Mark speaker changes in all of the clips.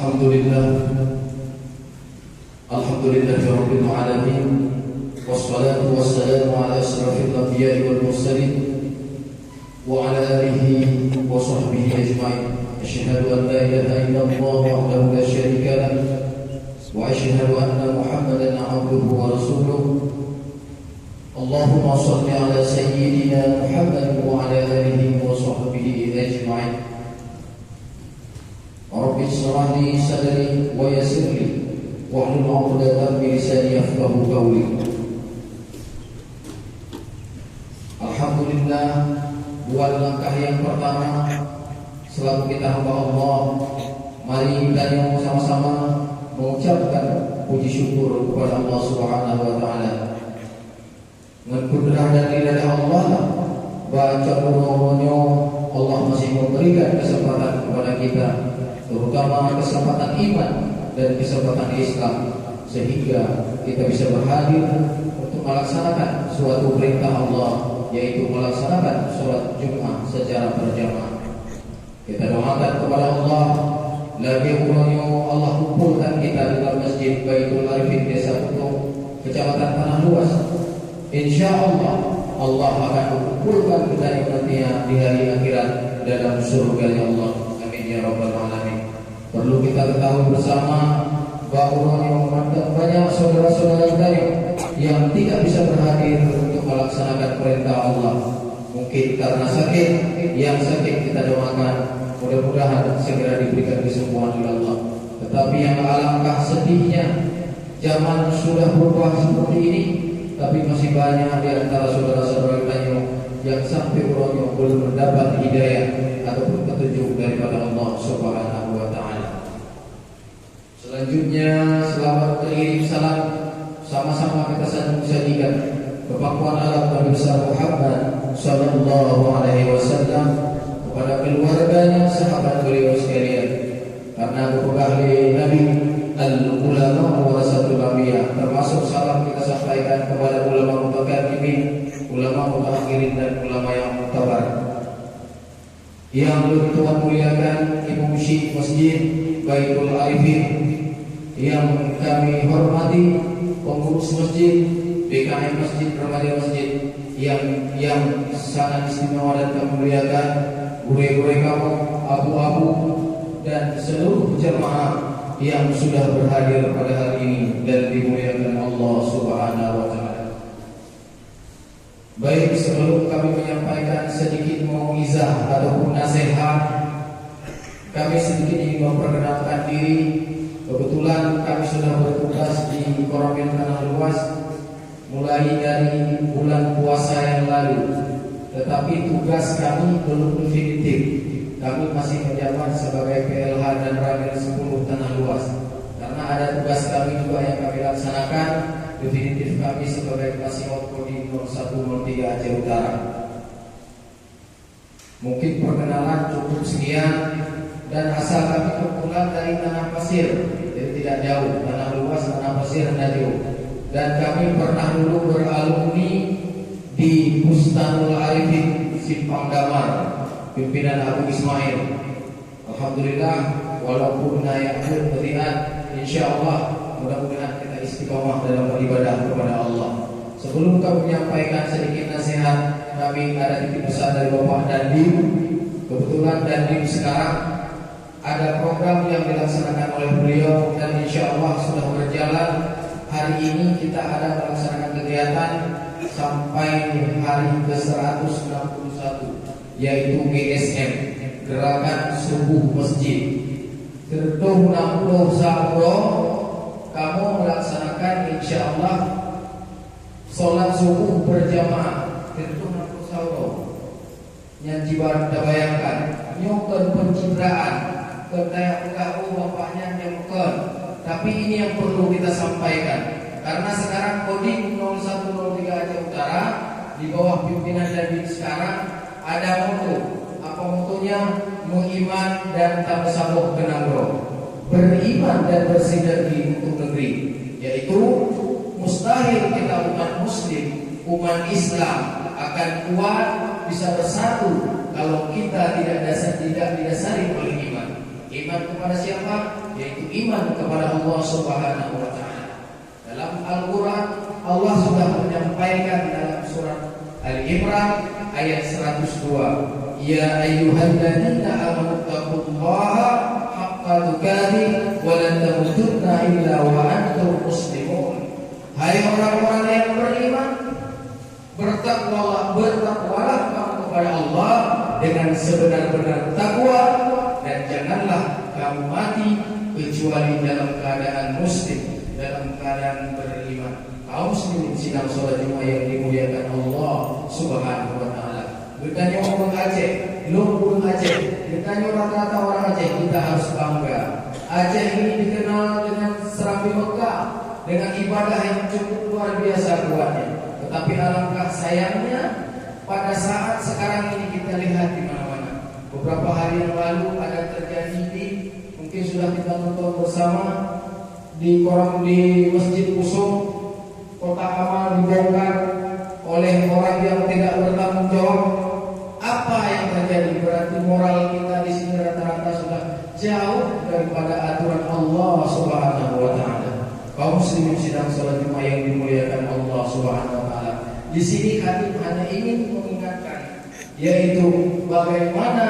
Speaker 1: Alhamdulillah Rabbil alamin. Wassalatu wassalamu ala asrafil anbiya'i wal mursalin wa ala alihi wa sahbihi ajma'in. Asyhadu an la ilaha illallah wahdahu la syarika lah wa asyhadu anna Muhammadan 'abduhu wa rasuluh. Allahumma shalli ala sayyidina Muhammad wa ala alihi wa sahbihi ajma'in. Rabbi shrah li sadri wa yassir li wahlul 'uqdatam min lisani yafqahu qawli. Alhamdulillah, buat langkah yang pertama selaku kita hamba Allah, mari kita sama-sama mengucapkan puji syukur kepada Allah Subhanahu wa taala. Dengan kudrah dan ridha Allah, baca doa-doanya Allah masih memberikan kesempatan kepada kita, terutama kesempatan iman dan kesempatan Islam, sehingga kita bisa berhadir untuk melaksanakan suatu perintah Allah, yaitu melaksanakan sholat Jumat secara berjamaah. Kita doakan kepada Allah, lagi Allah kumpulkan kita di dalam Masjid Baitul Arifin Desa Kutung, Kecamatan Tanah Luas. Insya Allah akan mengumpulkan kita nantinya di hari akhirat dalam surga Allah. Amin ya rabbal alamin. Perlu kita ketahui bersama bahwa banyak saudara-saudara kita yang tidak bisa berhadir untuk melaksanakan perintah Allah. Mungkin karena sakit, yang sakit kita doakan mudah-mudahan segera diberikan kesembuhan oleh Allah. Tetapi yang alangkah sedihnya, zaman sudah berubah seperti ini, tapi masih banyak di antara saudara-saudara kita yang sampai ulangnya belum mendapat hidayah ataupun petunjuk daripada Allah Subhanahu wa taala. Selanjutnya, selamat beriring salam sama-sama kita sajikan kepangkuan alam Nabi besar Muhammad sallallahu alaihi wasallam kepada keluarganya, sahabat beliau sekalian. Karena kepegahli Nabi al-ulama warasatul anbiya, termasuk salam kita sampaikan kepada ulama mutaqaddimin, ulama mutakhirin dan ulama yang mutabar. Yang lebih Tuhan muliakan Ibu Musyid Masjid Baitul Arifin, yang kami hormati pengurus masjid, BKM Masjid, Remaja Masjid yang sangat istimewa dan kami muliakan, guru-guru kamu, abu-abu dan seluruh jemaah yang sudah berhadir pada hari ini dan dimuliakan Allah Subhanahu wa taala. Baik, sebelum kami menyampaikan sedikit mauizah ataupun nasihat, kami sedikit ingin memperkenalkan diri. Kebetulan kami sudah bertugas di Koramil Tanah Luas mulai dari bulan puasa yang lalu, tetapi tugas kami belum definitif. Kami masih menjabat sebagai PLH dan Ramil 10 Tanah Luas, karena ada tugas kami juga yang kami laksanakan. Definitif kami sebagai Kasihot Kodim 0103 Aceh Utara. Mungkin perkenalan cukup sekian. Dan asal kami kebetulan dari Tanah Pasir, jadi tidak jauh. Tanah Luas, Tanah Pasir tidak jauh. Dan kami pernah dulu beralumni di Bustanul Arifin Simpang Damar, pimpinan Abu Ismail. Alhamdulillah, walaupun naik berian, insya Allah mudah-mudahan kita istiqomah dalam beribadah kepada Allah. Sebelum kami menyampaikan sedikit nasihat, kami ada titip pesan dari Bapak Dandim. Kebetulan Dandim sekarang ada program yang dilaksanakan oleh beliau dan insya Allah sudah berjalan. Hari ini kita ada melaksanakan kegiatan sampai hari ke-161, yaitu GSM, Gerakan Subuh Masjid. Tertuh 60 sabro kamu melaksanakan insya Allah sholat subuh berjamaah. Tertuh 60 sabro nyanyi bayangkan nyokon pencitraan kedaya PKU bapaknya nyemkon. Tapi ini yang perlu kita sampaikan, karena sekarang Kodim 0103 Aceh Utara di bawah pimpinan Dandim sekarang ada moto. Apa motonya? Mengiman dan tabasabuh kenangro, beriman dan bersinergi untuk negeri. Yaitu mustahil kita umat muslim, umat Islam akan kuat bisa bersatu kalau kita tidak didasari oleh iman. Iman kepada siapa? Yaitu iman kepada Allah Subhanahu wa taala. Dalam Al-Qur'an Allah sudah menyampaikan dalam surat Al-Imran ayat 102, ya ayyuhalladzina amanu taqullaha haqqa tuqatih wa la tamutunna illa wa antum muslimun. Hai orang-orang yang beriman, bertakwalah kamu kepada Allah dengan sebenar-benar takwa, dan janganlah kamu mati kecuali dalam keadaan muslim, dalam keadaan beriman. Kaum muslimin sidang salat Jumat yang dimuliakan Allah Subhanahu wa taala. Bertanya orang Aceh, belum Aceh. Bertanya rata-rata orang Aceh, kita harus bangga. Aceh ini dikenal dengan Serambi Mekah, dengan ibadah yang cukup luar biasa kuatnya. Tetapi alangkah sayangnya pada saat sekarang ini kita lihat di mana-mana. Beberapa hari yang lalu ada terjadi mungkin sudah kita nonton bersama di Masjid Kusum, Kota Amal dibongkar oleh orang yang tidak bertanggung jawab. Apa yang terjadi? Berarti moral kita di sini rata-rata sudah jauh daripada aturan Allah Subhanahu wa taala. Kaum muslimin sidang salat Jumat yang dimuliakan Allah Subhanahu wa taala. Di sini kami hanya ingin mengingatkan, yaitu bagaimana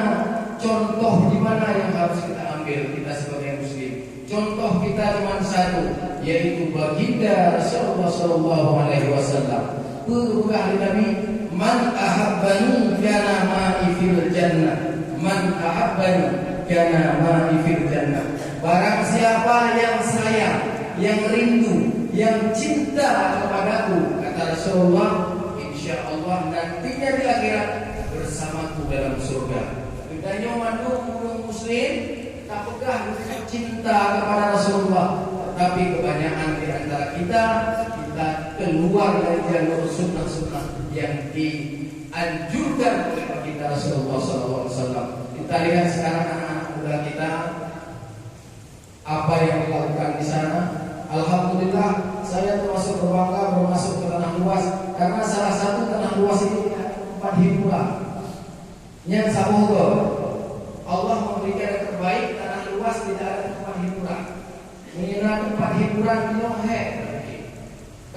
Speaker 1: contoh di mana yang harus kita ambil kita sebagai muslim. Contoh kita cuma satu, yaitu baginda Rasulullah sallallahu alaihi wasallam. Berubah Nabi, man ahabbani kana ma'i fil jannah. Man ahabbani kana ma'i fil jannah. Barang siapa yang sayang, yang rindu, yang cinta kepadaku, kata Rasulullah, insyaallah nantinya di akhirat bersamaku dalam surga. Bedanya manung muslim tak pegah cinta kepada Rasulullah, tapi kebanyakan di antara kita keluar dari jalur sunnah-sunnah yang dianjurkan oleh baginda Rasulullah SAW. Kita lihat sekarang anak-anak muda kita apa yang dilakukan di sana. Alhamdulillah, saya termasuk berbangga bermasuk ke tanah luas, karena salah satu tanah luas itu tempat hiburan. Yang sabodo, Allah memberikan yang terbaik, tanah luas tidak ada tempat hiburan. Mengira tempat hiburan di Nohe.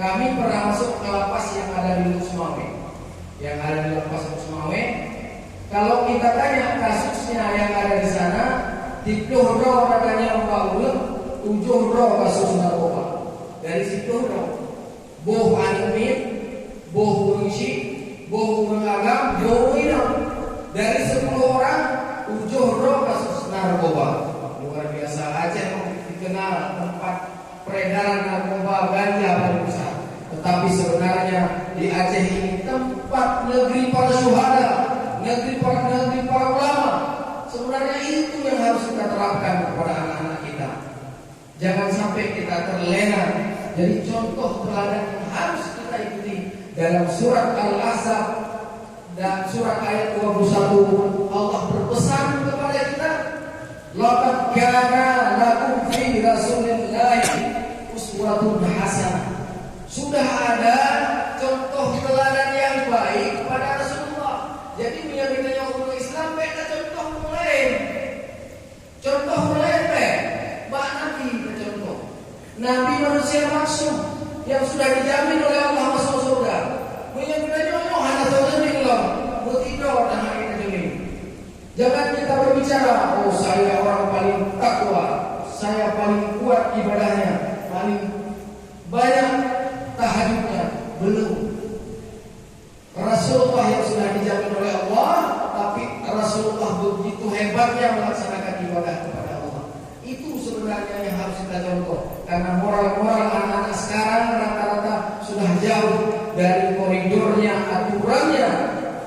Speaker 1: Kami pernah masuk ke lapas yang ada di Lusmawe. Kalau kita tanya kasusnya yang ada di sana, 30 roh katanya Mbak 7 roh kasus narkoba. Dari situ roh boh animin, boh urisi, boh agam, boh inam. Dari 10 orang 7 roh kasus narkoba. Luar biasa. Aceh dikenal tempat peredaran narkoba ganja paling besar. Tetapi sebenarnya di Aceh ini tempat negeri para syuhada, negeri para ulama. Sebenarnya itu yang harus kita terapkan kepada anak-anak kita. Jangan sampai kita terlena. Jadi contoh teladan yang harus kita ikuti dalam surat Al-Ahzab dan surat ayat 21, Allah berpesan kepada kita, laqad kana lakum fi rasulillahi uswatun hasanah. Sudah ada contoh teladan yang baik pada Rasulullah. Jadi menyambutnya umur Islam beda contoh mulai. Contoh mulai Mbak Nabi contoh. Nabi manusia maksum yang sudah dijamin oleh Allah masuk surga. Menyambutnya hanya saja bilang, mutido dan hari ini. Jangan kita berbicara, oh saya orang paling takwa, saya paling kuat ibadahnya, paling banyak tahajudnya. Belum. Rasulullah yang sudah dijamin oleh Allah, tapi Rasulullah begitu hebatnya melaksanakan ibadah kepada Allah. Itu sebenarnya yang harus kita contoh. Karena moral-moral anak-anak sekarang rata-rata sudah jauh dari koridornya, aturannya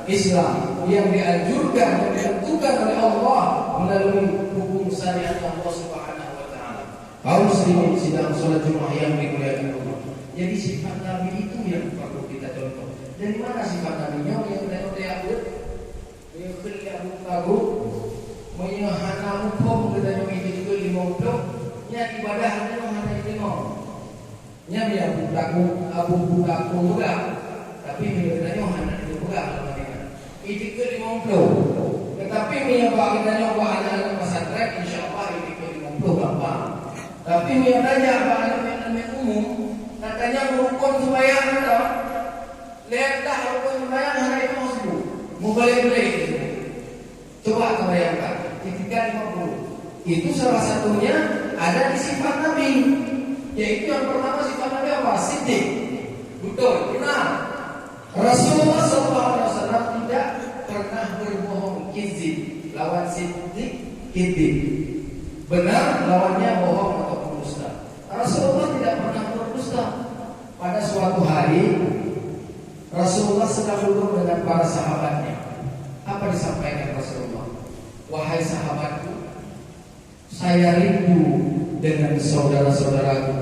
Speaker 1: Islam yang dianjurkan dan ditentukan oleh Allah melalui hukum syariat Allah Subhanahu wa taala. Kaum muslimin sidang salat Jumat yang dimuliakan Allah. Jadi sifat Nabi itu yang perlu kita contoh. Dari mana sifat Nabi-nya yang tengok-tengok yang kelihatan kagu menyahana hukum kita yang itu juga 50 nya ibadahnya hanya 5 nya dia budak juga, tapi ibadahnya hanya itu juga itu ke 50. Tetapi menyebab kita nyoba anak-anak pesantren, insyaallah butuh gampang. Tapi yang tanya apa elemen umum, katanya rukun sembahyang ada. Lihatlah rukun sembahyang hari itu masuk. Mau balik-balik. Coba kau bayangkan, ketika 50. Itu salah satunya ada di sifat Nabi. Yaitu yang pertama sifat Nabi apa? Siddiq. Betul, benar. Rasulullah SAW tidak pernah berbohong, kizib. Lawan siddiq, kizib. Benar, lawannya bohong atau berdusta. Rasulullah tidak pernah berdusta. Pada suatu hari Rasulullah sedang duduk dengan para sahabatnya. Apa disampaikan Rasulullah? Wahai sahabatku, saya rindu dengan saudara-saudaraku.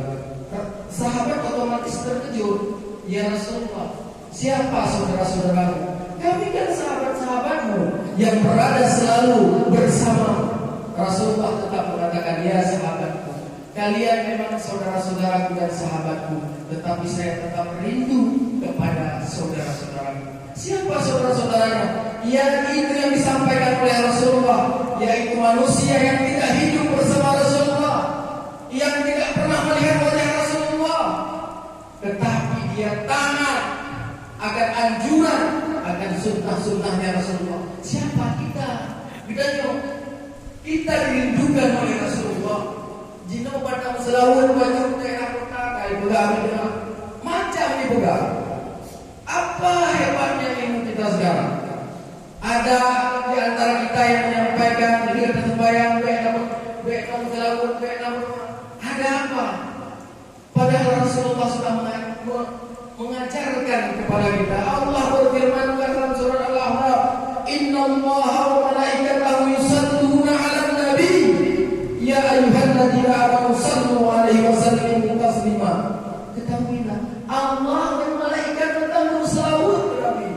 Speaker 1: Sahabat otomatis terkejut. Ya Rasulullah, siapa saudara-saudaraku? Kami kan sahabat-sahabatmu yang berada selalu bersama. Rasulullah tetap mengatakan, ya sahabatku, kalian memang saudara-saudaraku dan sahabatku, tetapi saya tetap rindu kepada saudara-saudaraku. Siapa saudara-saudaranya? Ya itu yang disampaikan oleh Rasulullah, yaitu manusia yang tidak hidup bersama Rasulullah, yang tidak pernah melihat wajah Rasulullah, tetapi dia taat akan anjuran, akan sunnah-sunnahnya Rasulullah. Siapa kita? Kita dirindukan oleh Rasulullah. Jino pada selalu baju daerah kota kayak begal macam ini begal. Apa hebatnya ilmu kita sekarang? Ada di antara kita yang menyampaikan jadi kita sembahyang kamu selalu ada apa? Padahal Rasulullah sudah mengajarkan kepada kita. Allah berfirman dalam surat Al-Ahzab, "Innallaha wa malaikatahu yusalluna 'alan nabi, ya ayyuhalladzina amanu sallu 'alaihi wa sallimu taslima." Ketahuilah, Allah dan malaikat tetap berselawat kepada Nabi.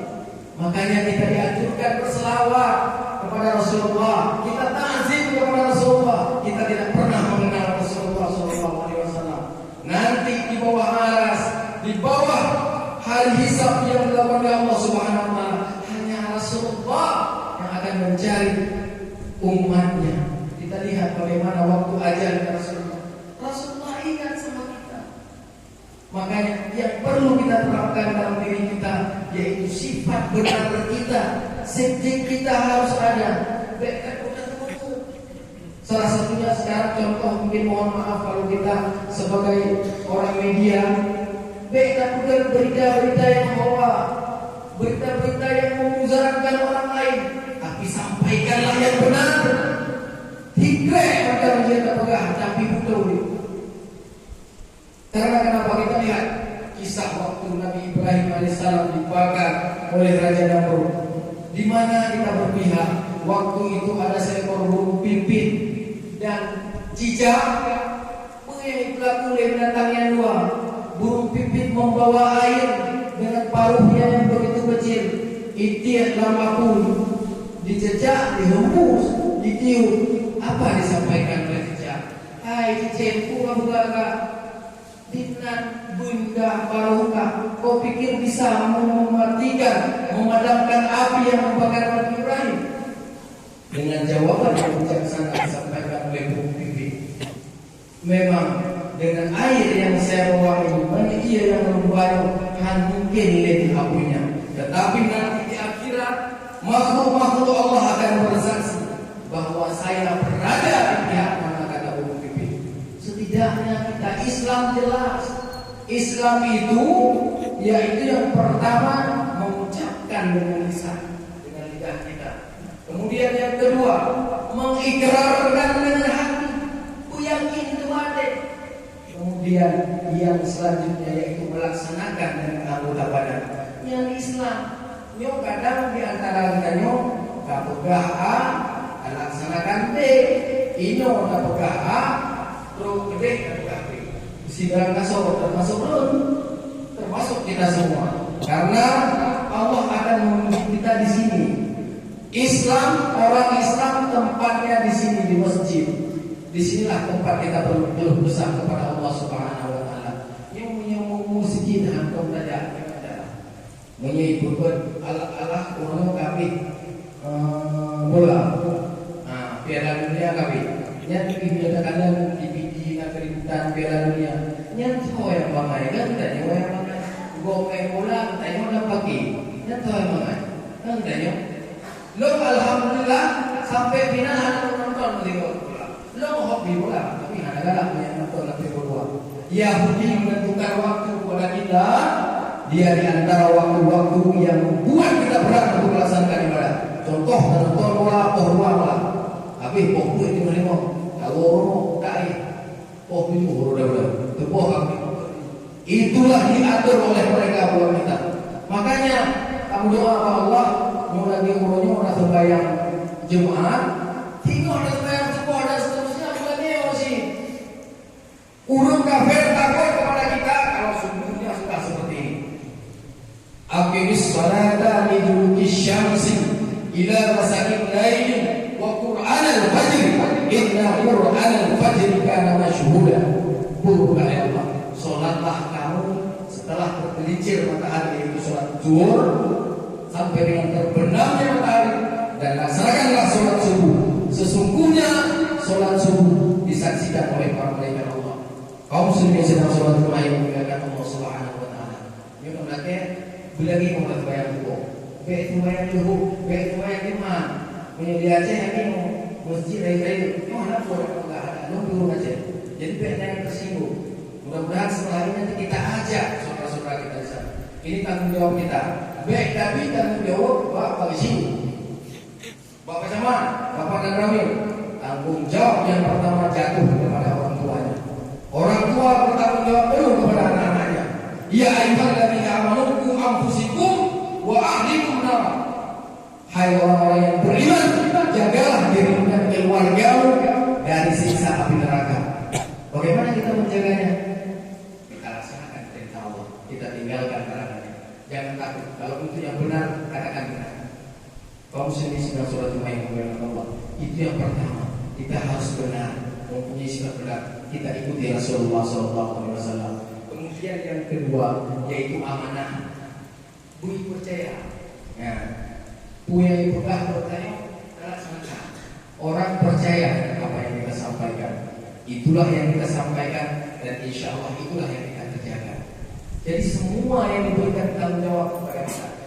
Speaker 1: Makanya kita dianjurkan berselawat kepada Rasulullah. Kita ta'zim kepada Rasulullah. Kita tidak pernah mengenal Rasulullah SAW. Nanti di bawah aras, di bawah hari hisab yang dilakukan oleh Allah Subhanahu wa taala, hanya Rasulullah yang akan mencari umatnya. Kita lihat bagaimana waktu ajal Rasulullah. Rasulullah ingat sama kita. Makanya yang perlu kita terapkan dalam diri kita yaitu sifat benar kita. Siddiq kita harus ada. Salah satunya sekarang contoh, mungkin mohon maaf kalau kita sebagai orang media bukan berita-berita yang membawa, berita-berita yang memudaratkan orang lain, tapi sampaikanlah yang benar. Hikmah pada menjaga pegang, tapi betul. Karena kenapa kita lihat kisah waktu Nabi Ibrahim alaihissalam dibakar oleh Raja Namrud. Di mana kita berpihak? Waktu itu ada seekor burung pipit dan cicak pelaku binatang yang dua. Burung pipit membawa air dengan paruhnya yang begitu kecil. Itiat lamapun dicecak, dihembus, ditiup. Apa disampaikan oleh cicak? Hai cicakku, abgaga dinat bunda paruhka, kau pikir bisa mematikan, memadamkan api yang membakar Nabi Ibrahim? Dengan jawaban yang bijaksana disampaikan oleh burung pipit, memang dengan air yang saya bawa ini, mana ia yang membawa mungkin lebih apinya. Tetapi nanti di akhirat makhluk-makhluk Allah akan bersaksi bahwa saya berada di pihak mana, kata burung pipit. Setidaknya kita Islam jelas. Islam itu yaitu yang pertama mengucapkan dengan lisan, dengan lidah kita. Kemudian yang kedua mengikrarkan dengan hati, ku yakin itu ada. Kemudian yang selanjutnya yaitu melaksanakan dengan anggota badan. Yang Islam, nyo kadang di antara kita nyo kapegah A, laksanakan B, ino kapegah A, terus gede kapegah B. Sidang kasor termasuk belum, termasuk kita semua. Karena Allah akan menguji kita di sini. Islam, orang Islam tempatnya di sini, di masjid. Disinilah tempat kita berkeluh besar kepada Allah Subhanahu wa taala. Yang punya masjid hantam saja, punya ibu Allah orang kami bola. Piala dunia kami. Yang kadang-kadang di keributan Piala Dunia. Yang tahu yang bangai kan tanya yang bangai. Gomeng bola tanya orang pagi. Yang tahu yang bangai kan tanya. Lo alhamdulillah sampai final ada nonton tengok bola. Lo hobi bola tapi ada galak yang nonton nanti bola. Yahudi menentukan waktu kepada kita. Dia di antara waktu-waktu yang buat kita berat untuk melaksanakan ibadah. Contoh nonton bola, ruang bola. Tapi itu menerima. Kalau orang tak itu udah. Tepoh kami. Itulah diatur oleh mereka buat kita. Makanya kamu doa kepada Allah, mau lagi urunya orang sembahyang Jumat, tinggal ada sembahyang subuh dan seterusnya bukannya masih. Urut kafir takut kepada kita kalau subuhnya sudah seperti ini. Aqimis salata liduluki syamsi ila masakin lain wa qur'an al-fajr inna qur'an al-fajr kana mashhuda. Ya Allah, salatlah kamu setelah tergelincir matahari, yaitu salat zuhur sampai dengan terbenamnya matahari, dan laksanakanlah salat subuh. Sesungguhnya salat subuh disaksikan oleh para malaikat Allah. Kaum muslimin sedang salat yang dimuliakan Allah Subhanahu wa taala. Ini berarti bilagi mau bayar tuh. Baik bayar tuh, baik bayar di mana? Punya dia aja yang mau masjid itu mana boleh enggak ada, lu dulu aja. Jadi biar yang tersinggung. Mudah-mudahan setelah ini nanti kita ajak saudara-saudara kita di sana. Ini tanggung jawab kita. Baik, tapi tanggung jawab Bapak di sini. Bapak Camat, Bapak dan Ramil. Tanggung jawab yang pertama jatuh kepada orang tuanya. Orang tua bertanggung jawab penuh kepada anak-anaknya. Ya ayyuhalladzina amanu qu anfusakum wa ahlikum nar. Hai orang-orang yang beriman, jagalah dirimu dan keluargamu dari siksa api neraka. Bagaimana kita menjaganya? Kita laksanakan perintah Allah. Kita tinggalkan larangannya. Jangan takut. Kalau itu yang benar, katakan benar. Kaum muslimin sedang sholat Jumat yang Allah. Itu yang pertama. Kita harus benar, mempunyai sifat benar. Kita ikuti Rasulullah SAW. Kemudian yang kedua, yaitu amanah. Bui percaya. Ya. Punya pegang percaya, laksanakan. Orang percaya apa yang kita sampaikan. Itulah yang kita sampaikan, dan insya Allah itulah yang kita kerjakan. Jadi semua yang diberikan tanggung jawab kepada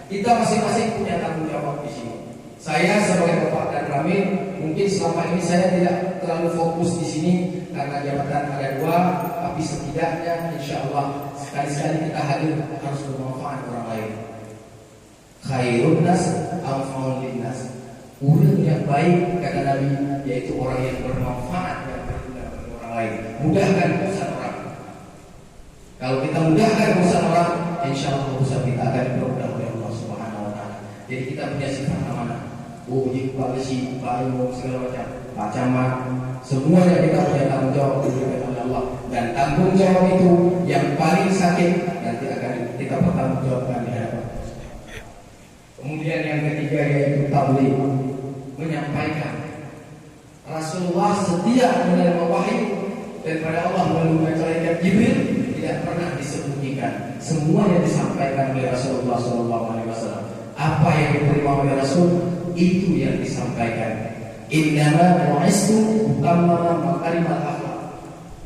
Speaker 1: kita masing-masing punya tanggung jawab di sini. Saya sebagai Bapak dan Ramil, mungkin selama ini saya tidak terlalu fokus di sini karena jabatan ada dua, tapi setidaknya insya Allah sekali-sekali kita hadir harus bermanfaat orang lain. Khairun nas anfa'un linnas. Orang yang baik kata Nabi yaitu orang yang bermanfaat dan berguna bagi orang lain. Mudahkan urusan orang. Kalau kita mudahkan urusan orang, insya Allah urusan kita akan dipermudah oleh Allah Subhanahu wa taala. Jadi kita punya sifat amanah. Pak Besi, Pak Ilmu, segala macam, Pak Camat, semuanya kita punya tanggung jawab diberikan oleh Allah. Dan tanggung jawab itu yang paling sakit nanti akan kita bertanggung jawabkan di hadapan. Kemudian yang ketiga yaitu tabligh, menyampaikan. Rasulullah setiap menerima wahyu daripada Allah melalui malaikat Jibril tidak pernah disembunyikan. Semua yang disampaikan oleh Rasulullah SAW. Apa yang diterima oleh Rasul itu yang disampaikan. Innama bu'istu utammama makarimal akhlak.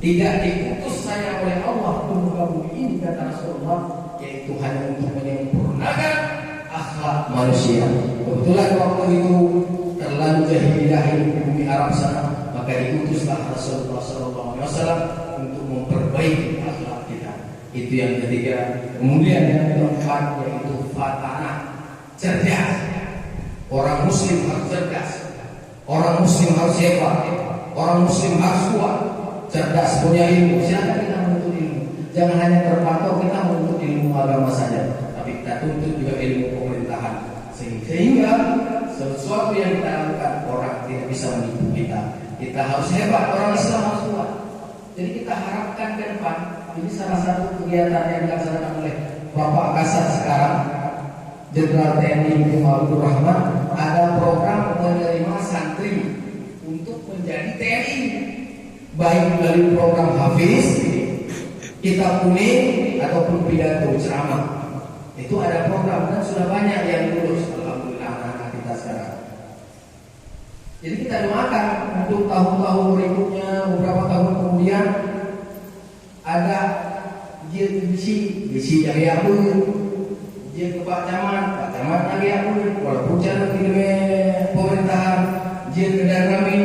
Speaker 1: Tidak diutus saya oleh Allah untuk kamu ini kata Rasulullah, yaitu hanya untuk menyempurnakan akhlak manusia. Kebetulan waktu itu terlalu jahiliyah di bumi Arab sana, maka diutuslah Rasulullah SAW untuk memperbaiki akhlak kita. Itu yang ketiga. Kemudian yang keempat yaitu fatanah, cerdas. Orang Muslim harus cerdas. Orang Muslim harus hebat. Orang Muslim harus kuat, cerdas, punya ilmu. Silakan kita menuntut ilmu. Jangan hanya terpatok kita menuntut ilmu agama saja, tapi kita tuntut juga ilmu pemerintahan. Sehingga sesuatu yang kita lakukan orang tidak bisa menipu kita. Kita harus hebat, orang Islam harus kuat. Jadi kita harapkan ke depan. Ini salah satu kegiatan yang dilaksanakan oleh Bapak Kasat sekarang, Jenderal TNI Abdul Rahman, ada program menerima santri untuk menjadi TNI, baik melalui program Hafiz, kitab kuning ataupun pidato ceramah. Itu ada program dan sudah banyak yang lulus. Alhamdulillah anak-anak kita sekarang. Jadi kita doakan untuk tahun-tahun berikutnya, beberapa tahun kemudian ada bisi dari aku, dia ke Pak Camat lagi aku, walaupun cara tidak pemerintahan, dia ke Darmin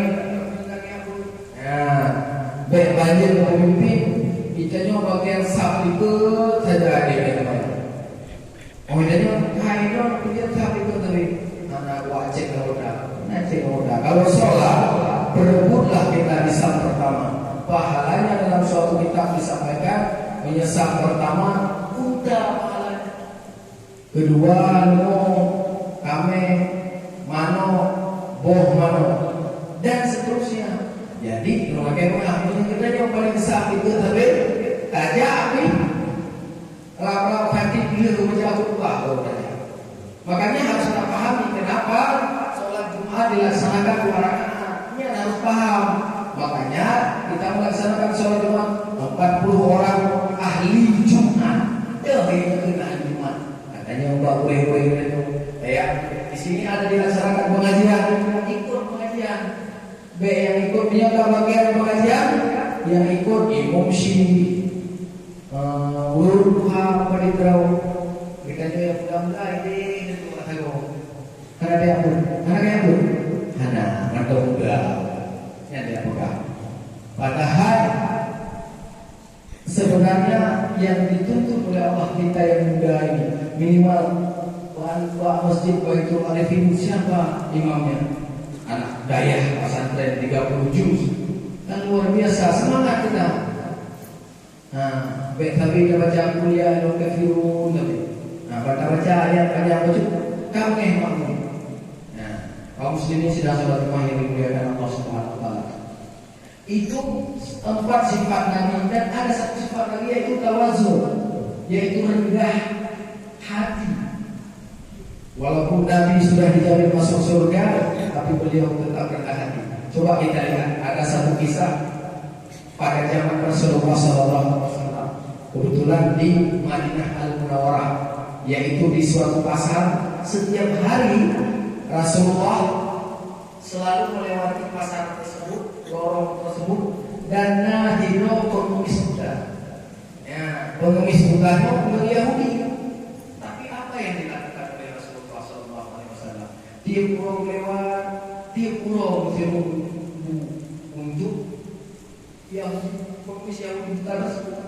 Speaker 1: lagi aku. Nah, baik banjir pemimpin, kita nyoba bagian sab itu saja ada teman. Oh jadi hai dong, dia sab itu tadi, anak wajib kalau sholat berebutlah kita di saf pertama. Pahalanya dalam suatu kitab disampaikan menyesal pertama udah pahalanya, kedua no kame mano boh mano dan seterusnya. Jadi kalau bagaimana kita yang paling besar itu tapi aja api lap-lap hati dia menjauh Allah. Makanya harus kita pahami kenapa sholat Jumat dilaksanakan 2 rakaat. Ini harus paham. Makanya kita melaksanakan sholat Jumat 40 orang ahli Jumat. Demi ahli Jumat. Katanya Mbak Wei itu. Ya, di sini ada dilaksanakan pengajian, ikut pengajian. B yang ikut menyata bagian pengajian, yang ikut Imam Syi, Urut Duha Paditrau. Kita juga mudah-mudahan ini karena dia pun, hana atau muda, yang dia pegang. Padahal sebenarnya yang dituntut oleh Allah kita yang muda ini minimal masjid Baitul Arifin siapa imamnya? Anak dayah pesantren 30 juz. Kan luar biasa semangat kita. Nah, tapi dia baca kuliah lo kafirun tapi. Nah, baca ayat apa kami makmum. Nah, kaum muslimin sedang sholat Jumat yang dimuliakan Allah Subhanahu wa taala. Itu 4 sifat Nabi dan ada 1 sifat lagi yaitu tawazu, yaitu rendah hati. Walaupun Nabi sudah dijamin masuk surga, tapi beliau tetap rendah hati. Coba kita lihat ada 1 kisah pada zaman Rasulullah SAW. Kebetulan di Madinah Al-Munawwarah, yaitu di suatu pasar. Setiap hari Rasulullah selalu melewati pasar tersebut, lorong tersebut, dan nahino pengemis buta. Ya, pengemis buta itu orang Yahudi. Tapi apa yang dilakukan oleh Rasulullah SAW? Tiap pulau lewat, tiap pulau untuk yang pengemis Yahudi buta tersebut.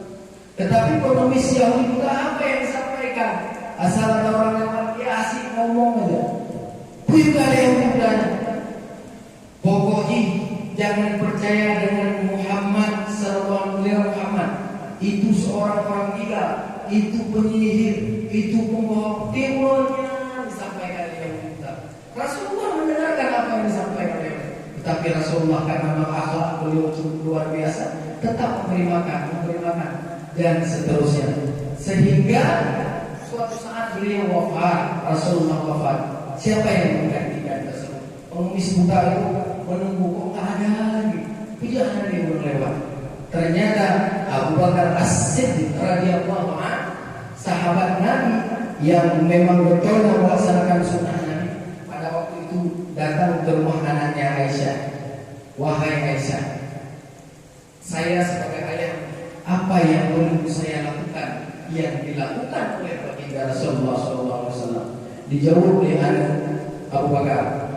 Speaker 1: Tetapi pengemis Yahudi buta apa yang disampaikan? Asal ada orang lewat dia asik ngomong aja. Juga ada yang muda. Pokoknya jangan percaya dengan Muhammad sallallahu alaihi Muhammad. Itu seorang orang gila, itu penyihir, itu pembohong. Timurnya disampaikan yang muda. Rasulullah mendengarkan apa yang disampaikan oleh beliau. Tetapi Rasulullah karena akhlak beliau luar biasa, tetap memberi makan dan seterusnya. Sehingga suatu saat beliau wafat, Rasulullah wafat. Siapa yang menggantikan tersebut? Pengemis buta itu menunggu kok nggak ada lagi. Jangan dia berlewat. Ternyata Abu Bakar As-Siddiq radhiyallahu anhu, sahabat Nabi yang memang betul melaksanakan sunnah Nabi, pada waktu itu datang ke rumah anaknya Aisyah. Wahai Aisyah, saya sebagai ayah, apa yang perlu saya lakukan yang dilakukan oleh baginda Rasulullah SAW? Dijawab oleh Abu Bakar,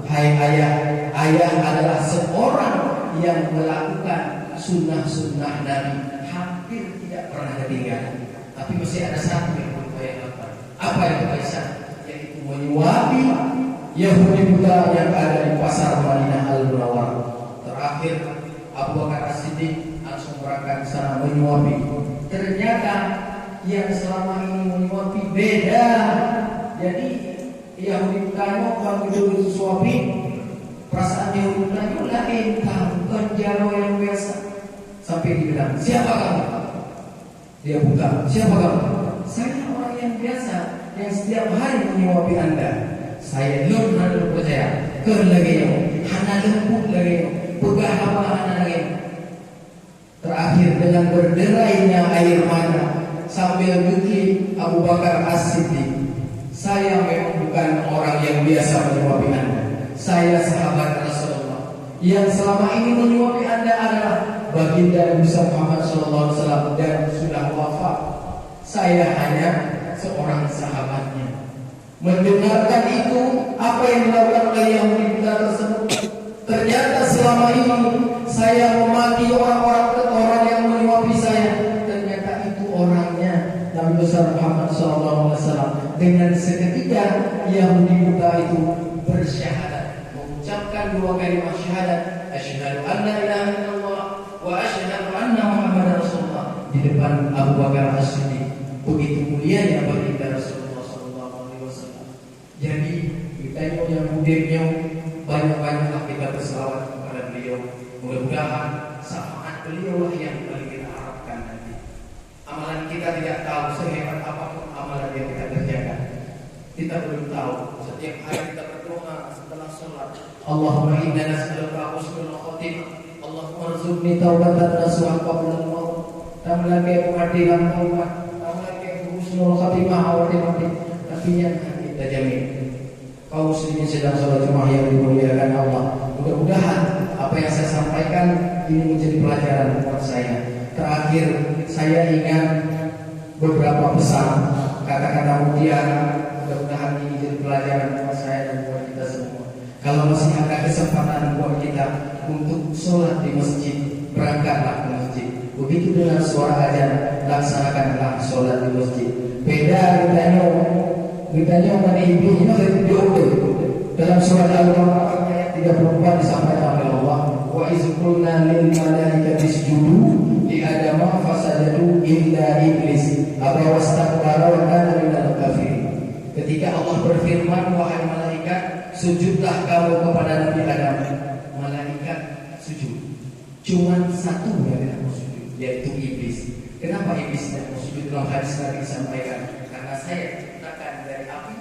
Speaker 1: hai ayah adalah seorang yang melakukan sunnah-sunnah Nabi, hampir tidak pernah ketinggalan. Tapi masih ada satu yang perlu saya lakukan. Apa itu Aisyah? Yaitu menyuapi Yahudi buta yang ada di pasar Madinah Al-Munawwarah. Terakhir Abu Bakar As-Siddiq langsung berangkat ke sana menyuapi. Ternyata yang selama ini menyuapi beda. Jadi Yahudi butanya kalau itu suapi, perasaan Yahudi butanya lain, bukan jaro yang biasa. Sampai dibilang, siapa kamu? Dia buta. Siapa kamu? Saya orang yang biasa yang setiap hari menyuapi Anda. Saya belum percaya. Kerlagay hana lembut lagi, pegah apa hana lagi. Terakhir dengan berderainya air mata sambil bukti Abu Bakar As-Siddiq, saya memang bukan orang yang biasa menyuapi Anda. saya sahabat Rasulullah. Yang selama ini menyuapi Anda adalah baginda Nabi Muhammad SAW dan sudah wafat. Saya hanya seorang sahabatnya. Mendengarkan itu, apa yang dilakukan oleh Yahudi kita tersebut, ternyata selama ini saya memaki orang yang menyuapi saya. Ternyata itu orangnya Nabi besar Muhammad SAW. Dengan seketika Yahudi buta itu bersyahadat, mengucapkan dua kalimat syahadat, asyhadu an la ilaha illallah wa asyhadu anna Muhammadar Rasulullah, di depan Abu Bakar As-Siddiq. Begitu mulianya baginda Rasulullah SAW. Jadi kita yang mudahnya banyak-banyaklah kita berselawat kepada beliau. Mudah-mudahan syafaat beliau lah yang paling kita harapkan nanti. Amalan kita tidak tahu sehebat apapun amalan yang kita kerjakan. Kita belum tahu. Setiap hari kita berdoa setelah sholat, Allahumma inna nas'aluka husnul khatimah, Allahumma rzuqni taubatan nasuha qabla al-maut, tamlaka mu'adilan taubat, tamlaka husnul khatimah wa timati. Tapi yang kita jamin, kaum muslimin sedang sholat Jumat yang dimuliakan Allah. Mudah-mudahan apa yang saya sampaikan ini menjadi pelajaran buat saya. Terakhir, saya ingat beberapa pesan kata-kata mutiara. Mudah-mudahan ini jadi pelajaran buat saya dan buat kita semua. Kalau masih ada kesempatan buat kita untuk sholat di masjid, berangkatlah ke masjid. Begitu dengan suara azan, laksanakanlah sholat di masjid. Beda ditanya mana ibu ini dalam surat Al-Baqarah ayat 34 disampaikan oleh Allah, wa iz qulna lil malaikati isjudu li adama fasajadu illa iblis aba wastakbara wa kana minal kafirin. Ketika Allah berfirman, wahai malaikat, sujudlah kamu kepada Nabi Adam. Malaikat sujud. Cuma satu yang tidak mau sujud, yaitu iblis. Kenapa iblis tidak mau sujud? Dalam hadis Nabi disampaikan, karena saya diciptakan dari api,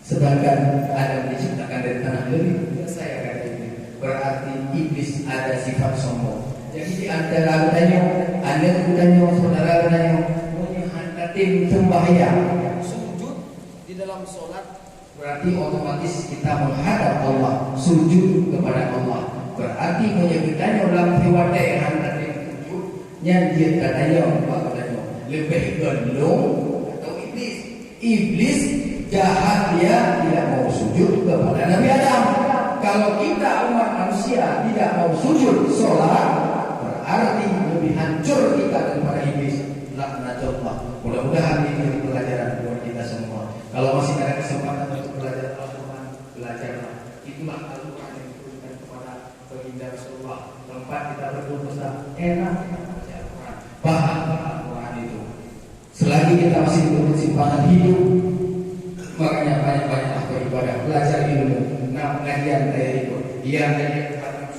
Speaker 1: sedangkan Adam diciptakan dari tanah. Lebih saya kata ini. Berarti iblis ada sifat sombong. Jadi di antara Anda saudara menyehandatin sembahyang dalam sholat, berarti otomatis kita menghadap Allah, sujud kepada Allah. Berarti menyebutkannya dalam riwayat yang hendak sujud, nyanyi katanya apa katanya lebih gendong atau iblis. Iblis jahat, dia tidak mau sujud kepada Nabi Adam. Kalau kita umat manusia tidak mau sujud sholat, berarti lebih hancur kita daripada iblis. Laknatullah. Mudah-mudahan ini menjadi pelajaran buat kita semua. Kalau masih ada kesempatan untuk belajar Al-Quran, belajarlah. Itulah Al-Quran yang diberikan kepada baginda Rasulullah. Tempat kita berdoa enak baca Al-Quran. Paham Al-Quran itu. Selagi kita masih diberi simpanan hidup, makanya banyak-banyaklah beribadah, belajar ilmu. Nah, kajian kayak itu. Yang kajian hadis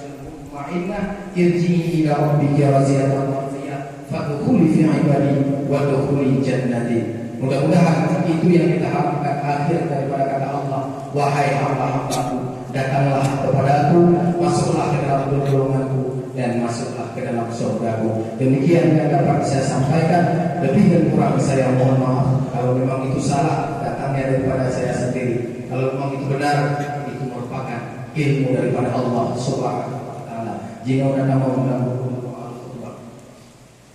Speaker 1: ma'inah irji'i ila rabbika radiyatan mardiyah fadkhuli fi ibadi wa dkhuli jannati. Mudah-mudahan itu yang kita harapkan akhir daripada kata Allah, wahai hamba-hambaku, datanglah kepadaku, masuklah ke dalam pertolonganku dan masuklah ke dalam surgaku. Demikian yang dapat saya sampaikan. Lebih dan kurang saya mohon maaf. Kalau memang itu salah, datangnya daripada saya sendiri. Kalau memang itu benar, itu merupakan ilmu daripada Allah Subhanahu wa taala. Jika anda mau